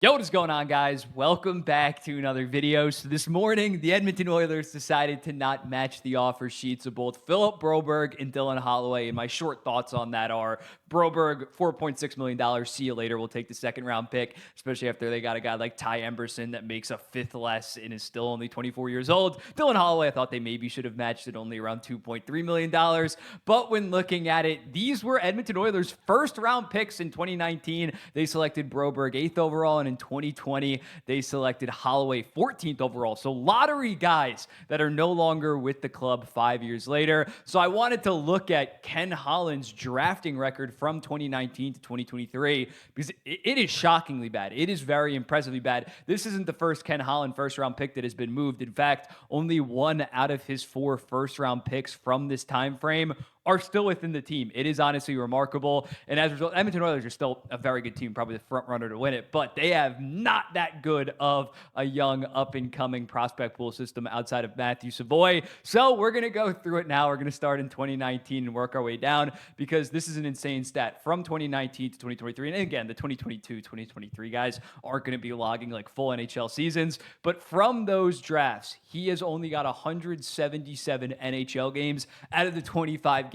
Yo, what is going on, guys? Welcome back to another video. So this morning, the Edmonton Oilers decided to not match the offer sheets of both Philip Broberg and Dylan Holloway. And my short thoughts on that are Broberg, $4.6 million. See you later. We'll take the second round pick, especially after they got a guy like Ty Emberson that makes a fifth less and is still only 24 years old. Dylan Holloway, I thought they maybe should have matched it only around $2.3 million. But when looking at it, these were Edmonton Oilers' first round picks in 2019. They selected Broberg 8th overall, and in 2020, they selected Holloway 14th overall. So lottery guys that are no longer with the club 5 years later. So I wanted to look at Ken Holland's drafting record from 2019 to 2023 because it is shockingly bad. It is very impressively bad. This isn't the first Ken Holland first round pick that has been moved. In fact, only one out of his 4 first round picks from this time frame are still within the team. It is honestly remarkable. And as a result, Edmonton Oilers are still a very good team, probably the front runner to win it, but they have not that good of a young up and coming prospect pool system outside of Matthew Savoy. So we're going to go through it now. We're going to start in 2019 and work our way down because this is an insane stat from 2019 to 2023. And again, the 2022, 2023 guys aren't going to be logging like full NHL seasons, but from those drafts, he has only got 177 NHL games out of the 25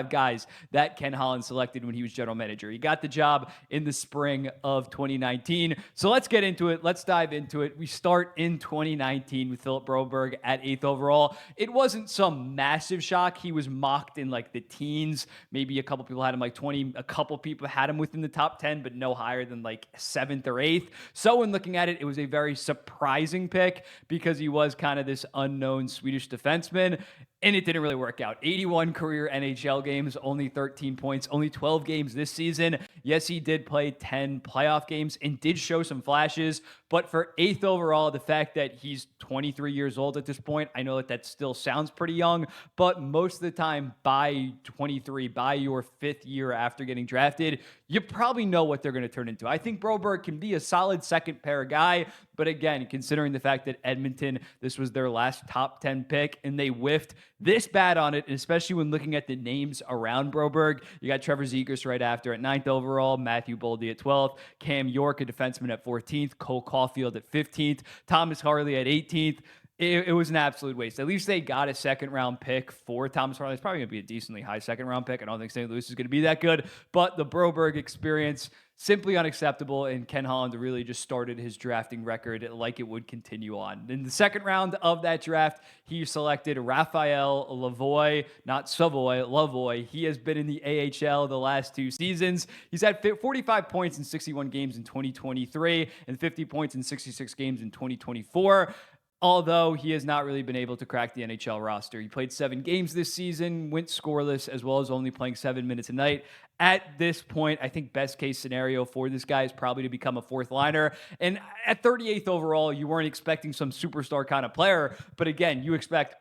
guys that Ken Holland selected when he was general manager. He got the job in the spring of 2019. So let's get into it. Let's dive into it. We start in 2019 with Philip Broberg at 8th overall. It wasn't some massive shock. He was mocked in like the teens. Maybe a couple people had him like 20. A couple people had him within the top 10, but no higher than like 7th or 8th. So when looking at it, it was a very surprising pick because he was kind of this unknown Swedish defenseman. And it didn't really work out. 81 career NHL games, only 13 points, only 12 games this season. Yes, he did play 10 playoff games and did show some flashes. But for 8th overall, the fact that he's 23 years old at this point, I know that still sounds pretty young, but most of the time by 23, by your 5th year after getting drafted, you probably know what they're going to turn into. I think Broberg can be a solid second pair guy, but again, considering the fact that Edmonton, this was their last top 10 pick and they whiffed this bad on it, and especially when looking at the names around Broberg, you got Trevor Zegras right after at 9th overall, Matthew Boldy at 12th, Cam York, a defenseman at 14th, Cole Caulfield at 15th, Thomas Harley at 18th. It was an absolute waste. At least they got a second round pick for Thomas Harley. It's probably going to be a decently high second round pick. I don't think St. Louis is going to be that good, but the Broberg experience, simply unacceptable, and Ken Holland really just started his drafting record like it would continue on. In the second round of that draft, he selected Raphael Lavoie, not Savoy, Lavoie. He has been in the AHL the last 2 seasons. He's had 45 points in 61 games in 2023 and 50 points in 66 games in 2024. Although he has not really been able to crack the NHL roster. He played 7 games this season, went scoreless, as well as only playing 7 minutes a night. At this point, I think best case scenario for this guy is probably to become a 4th liner. And at 38th overall, you weren't expecting some superstar kind of player. But again, you expect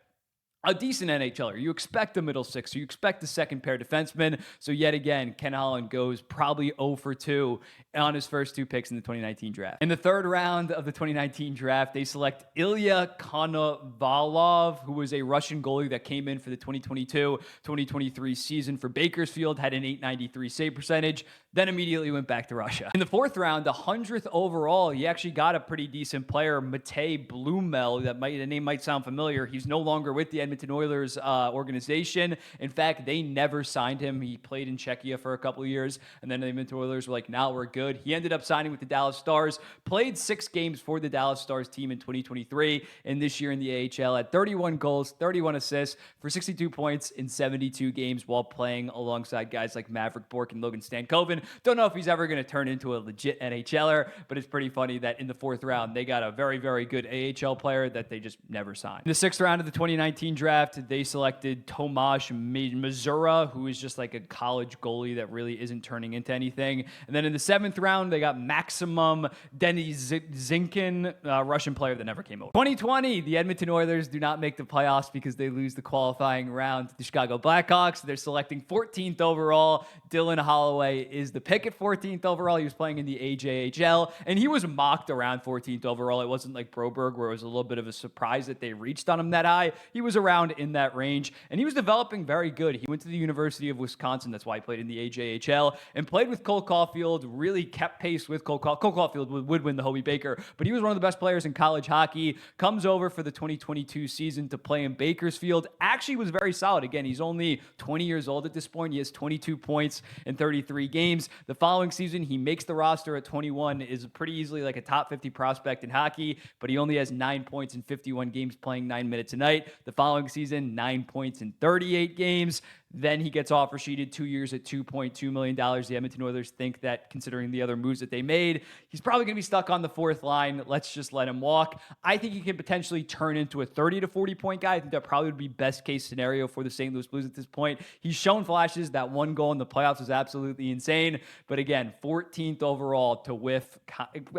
a decent NHLer. You expect a middle six. You expect the second pair defenseman. So yet again, Ken Holland goes probably 0 for 2 on his first 2 picks in the 2019 draft. In the third round of the 2019 draft, they select Ilya Konovalov, who was a Russian goalie that came in for the 2022-2023 season for Bakersfield, had an .893 save percentage, then immediately went back to Russia. In the 4th round, the 100th overall, he actually got a pretty decent player, Matej Blumel. The name might sound familiar. He's no longer with the Edmonton Oilers organization. In fact, they never signed him. He played in Czechia for a couple of years, and then the Edmonton Oilers were like, now we're good. He ended up signing with the Dallas Stars, played 6 games for the Dallas Stars team in 2023, and this year in the AHL had 31 goals, 31 assists for 62 points in 72 games while playing alongside guys like Maverick Bourque and Logan Stankoven. Don't know if he's ever going to turn into a legit NHLer, but it's pretty funny that in the 4th round, they got a very, very good AHL player that they just never signed. In the 6th round of the 2019 draft, they selected Tomasz Mazura, who is just like a college goalie that really isn't turning into anything. And then in the 7th round, they got Maximum Denizinkin, a Russian player that never came over. 2020, the Edmonton Oilers do not make the playoffs because they lose the qualifying round to the Chicago Blackhawks. They're selecting 14th overall. Dylan Holloway is the pick at 14th overall. He was playing in the AJHL, and he was mocked around 14th overall. It wasn't like Broberg, where it was a little bit of a surprise that they reached on him that high. He was around around in that range, and he was developing very good. He went to the University of Wisconsin. That's why he played in the AJHL and played with Cole Caulfield, really kept pace with Cole Caulfield would win the Hobie Baker, but he was one of the best players in college hockey. Comes over for the 2022 season to play in Bakersfield. Actually was very solid. Again, he's only 20 years old at this point. He has 22 points in 33 games. The following season, he makes the roster at 21, is pretty easily like a top 50 prospect in hockey, but he only has 9 points in 51 games playing 9 minutes a night. The following season, 9 points in 38 games. Then he gets offer sheeted 2 years at $2.2 million. The Edmonton Oilers think that, considering the other moves that they made, he's probably going to be stuck on the fourth line. Let's just let him walk. I think he can potentially turn into a 30 to 40 point guy. I think that probably would be best case scenario for the St. Louis Blues at this point. He's shown flashes. That one goal in the playoffs was absolutely insane. But again, 14th overall to whiff.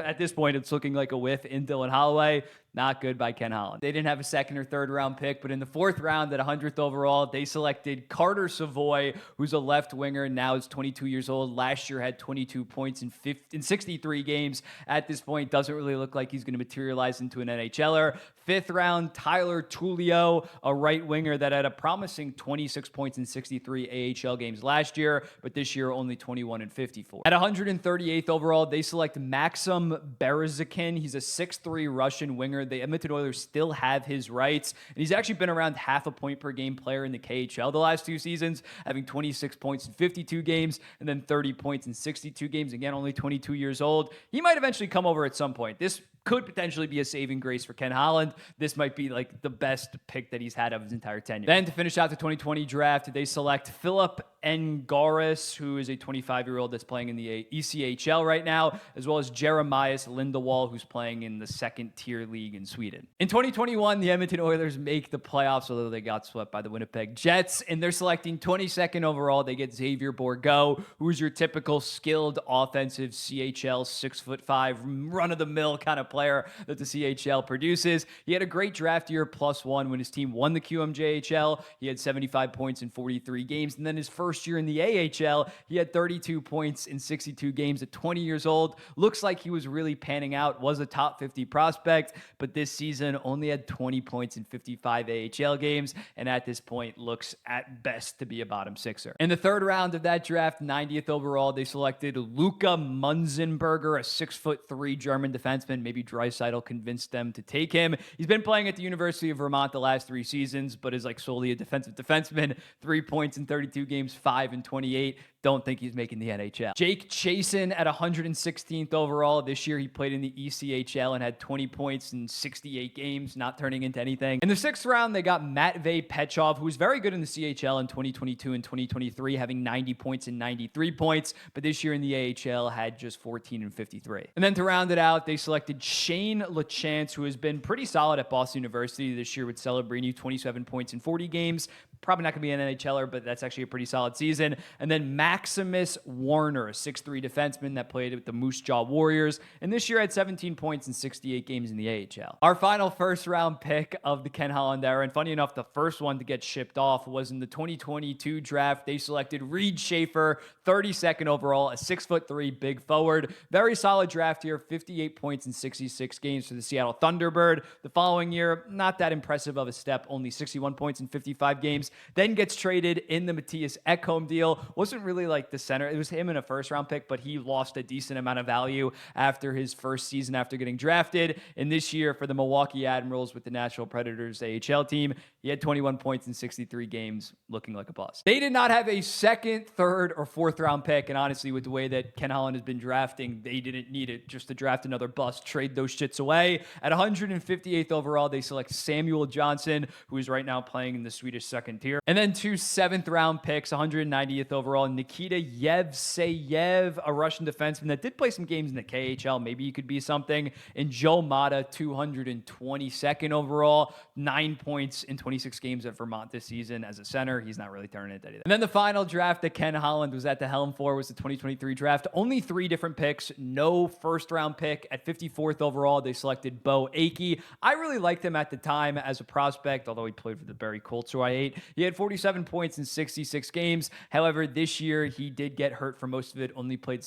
At this point, it's looking like a whiff in Dylan Holloway. Not good by Ken Holland. They didn't have a second or third round pick, but in the fourth round at 100th overall, they selected Carter Savoy, who's a left winger, now is 22 years old. Last year had 22 points in 63 games. At this point, doesn't really look like he's going to materialize into an NHLer. Fifth round, Tyler Tullio, a right winger that had a promising 26 points in 63 AHL games last year, but this year only 21 and 54. At 138th overall, they select Maxim Berezikhin. He's a 6'3 Russian winger. The Edmonton Oilers still have his rights, and he's actually been around half a point per game player in the KHL the last 2 seasons, having 26 points in 52 games and then 30 points in 62 games. Again, only 22 years old. He might eventually come over at some point. This could potentially be a saving grace for Ken Holland. This might be like the best pick that he's had of his entire tenure. Then to finish out the 2020 draft, they select Philip Ngaris, who is a 25-year-old that's playing in the ECHL right now, as well as Jeremias Lindewall, who's playing in the second-tier league in Sweden. In 2021, the Edmonton Oilers make the playoffs, although they got swept by the Winnipeg Jets, and they're selecting 22nd overall. They get Xavier Bourgault, who's your typical skilled offensive CHL 6'5", run-of-the-mill kind of player that the CHL produces. He had a great draft year, +1, when his team won the QMJHL. He had 75 points in 43 games, and then his first year in the AHL, he had 32 points in 62 games at 20 years old. Looks like he was really panning out, was a top 50 prospect, but this season only had 20 points in 55 AHL games, and at this point looks at best to be a bottom sixer. In the third round of that draft, 90th overall, they selected Luca Munzenberger, a 6'3" German defenseman. Maybe Draisaitl convinced them to take him. He's been playing at the University of Vermont the last 3 seasons, but is like solely a defensive defenseman. 3 points in 32 games, 5 in 28. Don't think he's making the NHL. Jake Chasen at 116th overall. This year he played in the ECHL and had 20 points in 68 games, not turning into anything. In the 6th round, they got Matvey Pechov, who was very good in the CHL in 2022 and 2023, having 90 points and 93 points, but this year in the AHL had just 14 and 53. And then to round it out, they selected Shane LaChance, who has been pretty solid at Boston University this year with Celebrini, 27 points in 40 games. Probably not going to be an NHLer, but that's actually a pretty solid season. And then Maximus Warner, a 6'3 defenseman that played with the Moose Jaw Warriors, and this year had 17 points in 68 games in the AHL. Our final first-round pick of the Ken Holland era, and funny enough, the first one to get shipped off was in the 2022 draft. They selected Reed Schaefer, 32nd overall, a 6'3" big forward. Very solid draft here, 58 points in 66 games for the Seattle Thunderbird. The following year, not that impressive of a step, only 61 points in 55 games. Then gets traded in the Matthias Ekholm deal. Wasn't really like the center. It was him in a first-round pick, but he lost a decent amount of value after his first season after getting drafted. And this year for the Milwaukee Admirals with the Nashville Predators AHL team, he had 21 points in 63 games, looking like a bust. They did not have a second, third, or fourth-round pick, and honestly, with the way that Ken Holland has been drafting, they didn't need it just to draft another bust. Trade those shits away. At 158th overall, they select Samuel Johnson, who is right now playing in the Swedish second tier. And then 2 7th-round picks, 190th overall, Nikita Yevseyev, a Russian defenseman that did play some games in the KHL. Maybe he could be something. And Joe Mata, 222nd overall, 9 points in 26 games at Vermont this season as a center. He's not really turning it anything. And then the final draft that Ken Holland was at the helm for was the 2023 draft. Only 3 different picks, no first-round pick. At 54th overall, they selected Bo Akey. I really liked him at the time as a prospect, although he played for the Barrie Colts, who I hate. He had 47 points in 66 games. However, this year year. He did get hurt for most of it, only played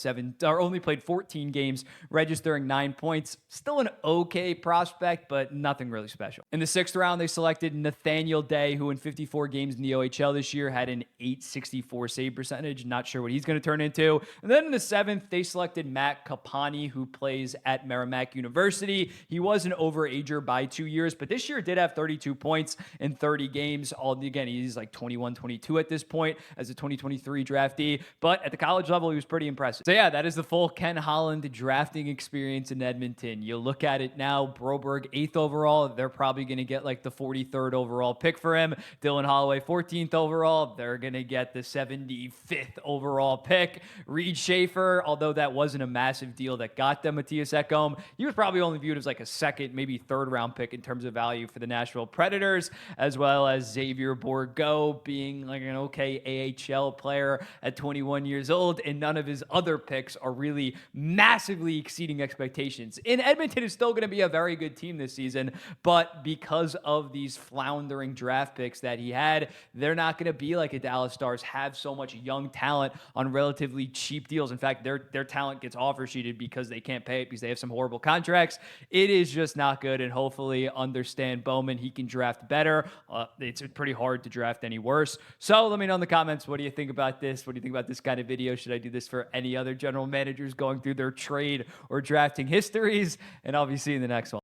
14 games, registering 9 points. Still an okay prospect, but nothing really special. In the 6th round, they selected Nathaniel Day, who in 54 games in the OHL this year had an .864 save percentage. Not sure what he's going to turn into. And then in the 7th, they selected Matt Capani, who plays at Merrimack University. He was an overager by 2 years, but this year did have 32 points in 30 games. Again, he's like 21, 22 at this point as a 2023 draftee, but at the college level, he was pretty impressive. So yeah, that is the full Ken Holland drafting experience in Edmonton. You look at it now, Broberg 8th overall. They're probably going to get like the 43rd overall pick for him. Dylan Holloway 14th overall. They're going to get the 75th overall pick. Reed Schaefer, although that wasn't a massive deal that got them Matthias Ekholm, he was probably only viewed as like a 2nd, maybe 3rd round pick in terms of value for the Nashville Predators, as well as Xavier Bourgault being like an okay AHL player at 21 years old, and none of his other picks are really massively exceeding expectations. And Edmonton is still going to be a very good team this season, but because of these floundering draft picks that he had, they're not going to be like a Dallas Stars, have so much young talent on relatively cheap deals. In fact, their talent gets offer sheeted because they can't pay it because they have some horrible contracts. It is just not good, and hopefully under Stan Bowman, he can draft better. It's pretty hard to draft any worse. So let me know in the comments, what do you think about this? What do you think about this kind of video? Should I do this for any other general managers going through their trade or drafting histories? And I'll be seeing you in the next one.